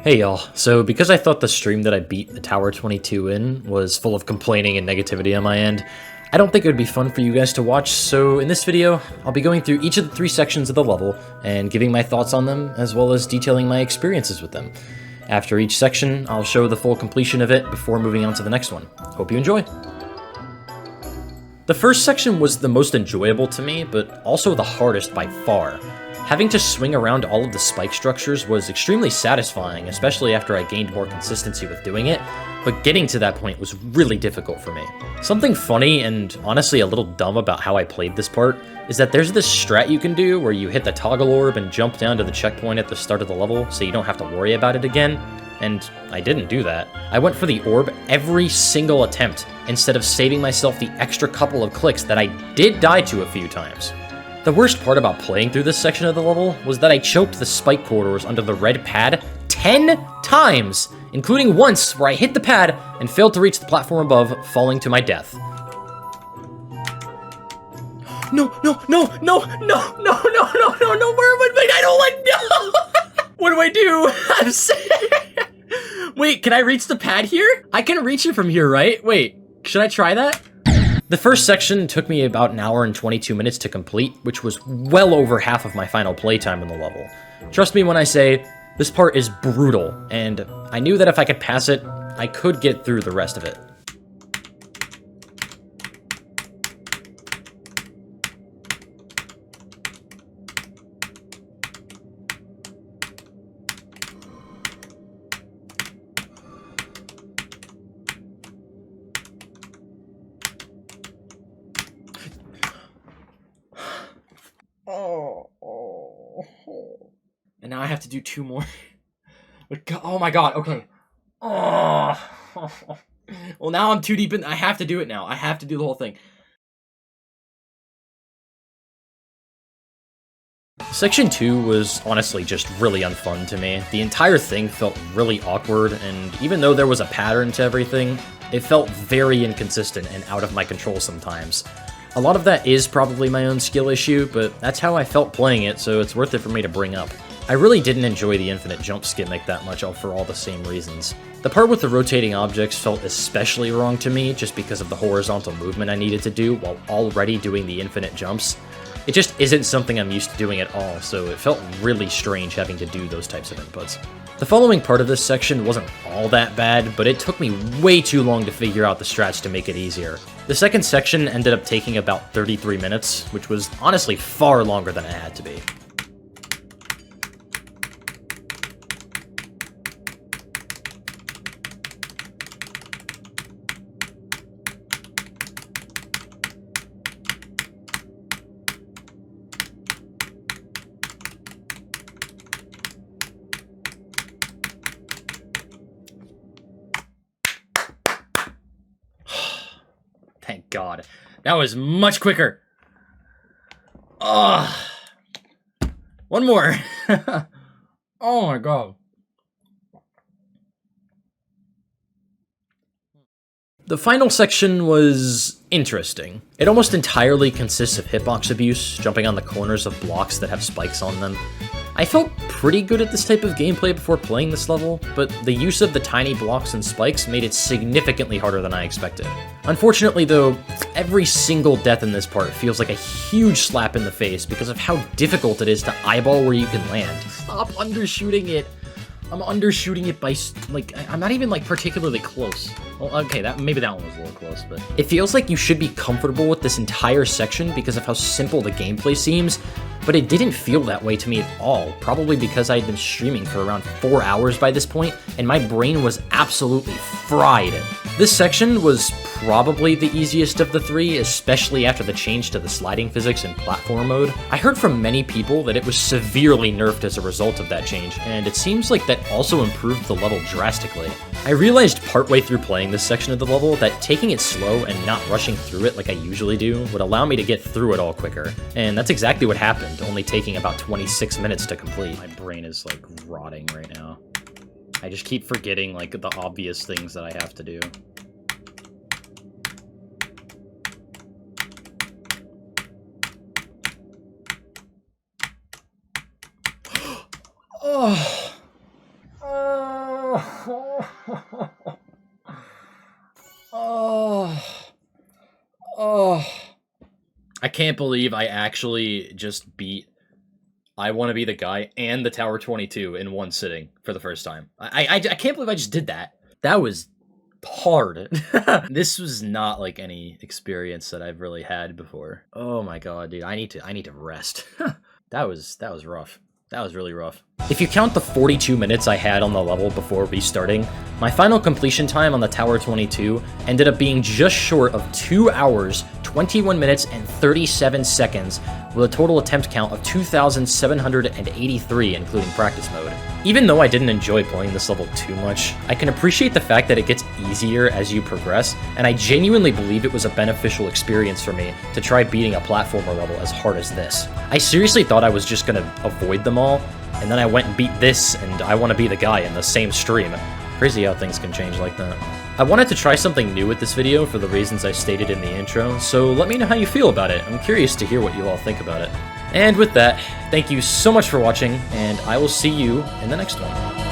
Hey y'all, so because I thought the stream that I beat the Tower 22 in was full of complaining and negativity on my end, I don't think it would be fun for you guys to watch, so in this video, I'll be going through each of the 3 sections of the level and giving my thoughts on them, as well as detailing my experiences with them. After each section, I'll show the full completion of it before moving on to the next one. Hope you enjoy! The first section was the most enjoyable to me, but also the hardest by far. Having to swing around all of the spike structures was extremely satisfying, especially after I gained more consistency with doing it, but getting to that point was really difficult for me. Something funny and honestly a little dumb about how I played this part is that there's this strat you can do where you hit the toggle orb and jump down to the checkpoint at the start of the level so you don't have to worry about it again, and I didn't do that. I went for the orb every single attempt, instead of saving myself the extra couple of clicks that I did die to a few times. The worst part about playing through this section of the level was that I choked the spike corridors under the red pad 10 times, including once where I hit the pad and failed to reach the platform above, falling to my death. No, where am I? I don't like, no! What do I do? I'm sick. Wait, can I reach the pad here? I can reach it from here, right? Wait, should I try that? The first section took me about an hour and 22 minutes to complete, which was well over half of my final playtime in the level. Trust me when I say, this part is brutal, and I knew that if I could pass it, I could get through the rest of it. And now I have to do 2 more. Oh my god, okay. Oh. Well, now I'm too deep in. I have to do it now. I have to do the whole thing. Section 2 was honestly just really unfun to me. The entire thing felt really awkward, and even though there was a pattern to everything, it felt very inconsistent and out of my control sometimes. A lot of that is probably my own skill issue, but that's how I felt playing it, so it's worth it for me to bring up. I really didn't enjoy the infinite jump gimmick that much for all the same reasons. The part with the rotating objects felt especially wrong to me just because of the horizontal movement I needed to do while already doing the infinite jumps. It just isn't something I'm used to doing at all, so it felt really strange having to do those types of inputs. The following part of this section wasn't all that bad, but it took me way too long to figure out the strats to make it easier. The second section ended up taking about 33 minutes, which was honestly far longer than it had to be. Thank God. That was much quicker. Ugh. One more. Oh my God. The final section was interesting. It almost entirely consists of hitbox abuse, jumping on the corners of blocks that have spikes on them. I felt pretty good at this type of gameplay before playing this level, but the use of the tiny blocks and spikes made it significantly harder than I expected. Unfortunately though, every single death in this part feels like a huge slap in the face because of how difficult it is to eyeball where you can land. Stop undershooting it! I'm undershooting it by, I'm not even, particularly close. Well, okay, maybe that one was a little close, but... It feels like you should be comfortable with this entire section because of how simple the gameplay seems, but it didn't feel that way to me at all, probably because I had been streaming for around 4 hours by this point, and my brain was absolutely fried. This section was probably the easiest of the 3, especially after the change to the sliding physics in platform mode. I heard from many people that it was severely nerfed as a result of that change, and it seems like that also improved the level drastically. I realized partway through playing this section of the level that taking it slow and not rushing through it like I usually do would allow me to get through it all quicker, and that's exactly what happened, only taking about 26 minutes to complete. My brain is rotting right now. I just keep forgetting the obvious things that I have to do. Oh. I can't believe I actually just beat I Want to Be the Guy and the Tower 22 in one sitting for the first time. I can't believe I just did that. That was hard. This was not like any experience that I've really had before. Oh my god, dude, I need to rest. That was rough. That was really rough. If you count the 42 minutes I had on the level before restarting, my final completion time on the Tower 22 ended up being just short of 2 hours, 21 minutes, and 37 seconds, with a total attempt count of 2,783, including practice mode. Even though I didn't enjoy playing this level too much, I can appreciate the fact that it gets easier as you progress, and I genuinely believe it was a beneficial experience for me to try beating a platformer level as hard as this. I seriously thought I was just gonna avoid them all, and then I went and beat this and I Want to Be the Guy in the same stream. Crazy how things can change like that. I wanted to try something new with this video for the reasons I stated in the intro, so let me know how you feel about it. I'm curious to hear what you all think about it. And with that, thank you so much for watching, and I will see you in the next one.